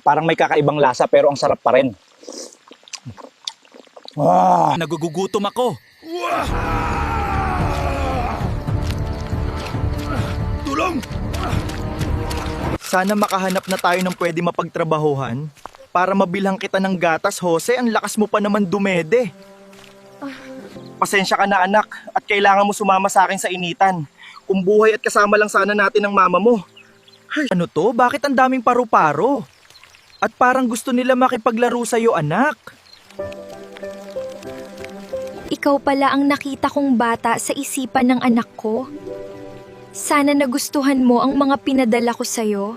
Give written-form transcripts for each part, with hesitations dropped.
Parang may kakaibang lasa pero ang sarap pa rin. Nagugugutom ako. Tulong! Sana makahanap na tayo ng pwede mapagtrabahuhan para mabilhan kita ng gatas, Jose. Ang lakas mo pa naman dumede. Pasensya ka na anak at kailangan mo sumama sa akin sa initan. Kung buhay at kasama lang sana natin ng mama mo. Ay, ano to? Bakit ang daming paru-paro? At parang gusto nila makipaglaro sa'yo, anak. Ikaw pala ang nakita kong bata sa isipan ng anak ko. Sana nagustuhan mo ang mga pinadala ko sa'yo.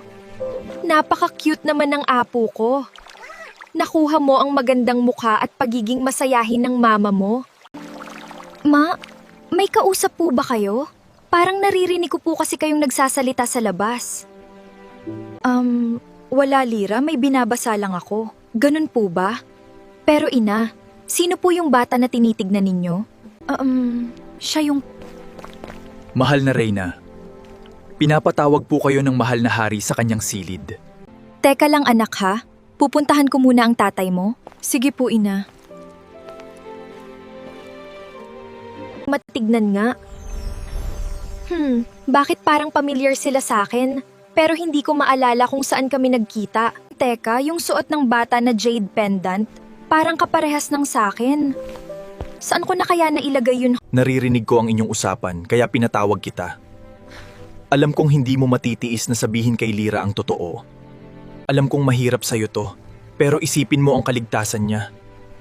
Napaka-cute naman ng apo ko. Nakuha mo ang magandang mukha at pagiging masayahin ng mama mo. Ma, may kausap po ba kayo? Parang naririnig ko po kasi kayong nagsasalita sa labas. Wala Lira, may binabasa lang ako. Ganun po ba? Pero ina, sino po yung bata na tinitignan ninyo? Siya yung... Mahal na Reyna, pinapatawag po kayo ng mahal na hari sa kanyang silid. Teka lang anak ha, pupuntahan ko muna ang tatay mo. Sige po ina. Matignan nga. Bakit parang familiar sila sa akin? Pero hindi ko maalala kung saan kami nagkita. Teka, yung suot ng bata na jade pendant, parang kaparehas ng sakin. Saan ko na kaya nailagay yun? Naririnig ko ang inyong usapan, kaya pinatawag kita. Alam kong hindi mo matitiis na sabihin kay Lira ang totoo. Alam kong mahirap sa'yo to, pero isipin mo ang kaligtasan niya.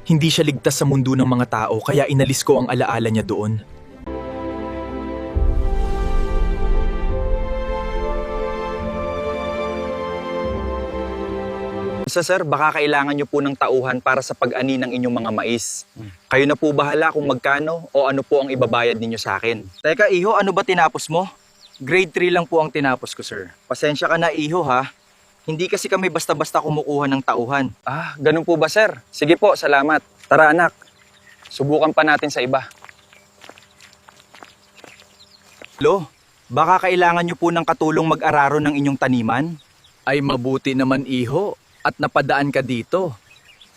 Hindi siya ligtas sa mundo ng mga tao, kaya inalis ko ang alaala niya doon. Sir, baka kailangan nyo po ng tauhan para sa pag-ani ng inyong mga mais. Kayo na po bahala kung magkano o ano po ang ibabayad ninyo sa akin. Teka iho, ano ba tinapos mo? Grade 3 lang po ang tinapos ko, sir. Pasensya ka na iho ha. Hindi kasi kami basta-basta kumukuha ng tauhan. Ah, ganun po ba sir? Sige po, salamat. Tara anak, subukan pa natin sa iba. Lo, baka kailangan nyo po ng katulong mag-araro ng inyong taniman? Ay mabuti naman iho, at napadaan ka dito.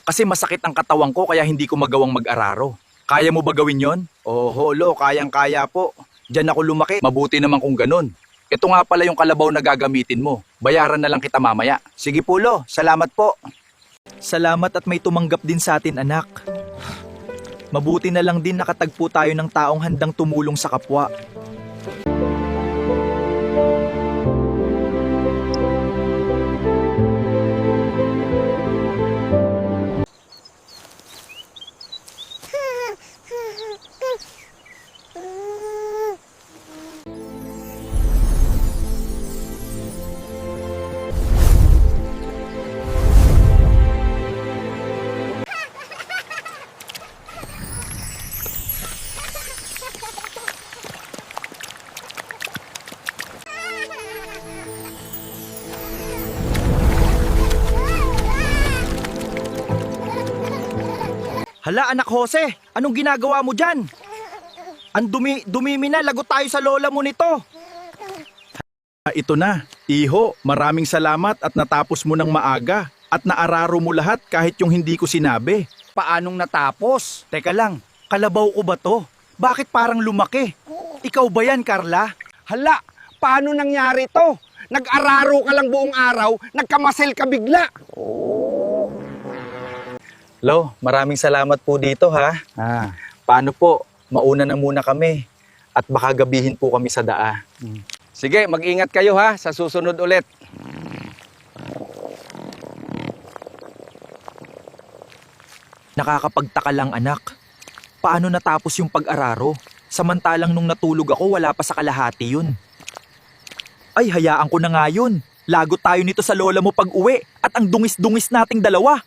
Kasi masakit ang katawan ko kaya hindi ko magawang mag-araro. Kaya mo ba gawin yon? Oh, Lo, kayang-kaya po. Diyan ako lumaki. Mabuti naman kung ganun. Ito nga pala yung kalabaw na gagamitin mo. Bayaran na lang kita mamaya. Sige po, Lo. Salamat po. Salamat at may tumanggap din sa atin, anak. Mabuti na lang din nakatagpo tayo ng taong handang tumulong sa kapwa. Hala, anak Jose, anong ginagawa mo dyan? Ang dumimi na, lagot tayo sa lola mo nito. Ito na, iho, maraming salamat at natapos mo ng maaga. At naararo mo lahat kahit yung hindi ko sinabi. Paanong natapos? Teka lang, kalabaw ko ba to? Bakit parang lumaki? Ikaw ba yan, Carla? Hala, paano nangyari to? Nag-araro ka lang buong araw, nagkamasel ka bigla. Lo, maraming salamat po dito ha. Paano po? Mauna na muna kami. At baka gabihin po kami sa daa. Sige, mag-ingat kayo ha, sa susunod ulit. Nakakapagtaka lang anak. Paano natapos yung pag-araro? Samantalang nung natulog ako, wala pa sa kalahati yun. Ay, hayaan ko na nga yun. Lagot tayo nito sa lola mo pag-uwi at ang dungis-dungis nating dalawa.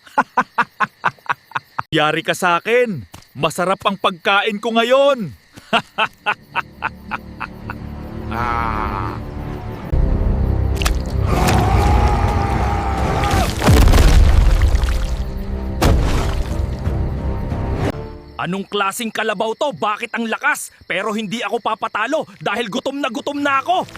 Yari ka sa akin. Masarap ang pagkain ko ngayon. Anong klaseng kalabaw to? Bakit ang lakas? Pero hindi ako papatalo dahil gutom na ako.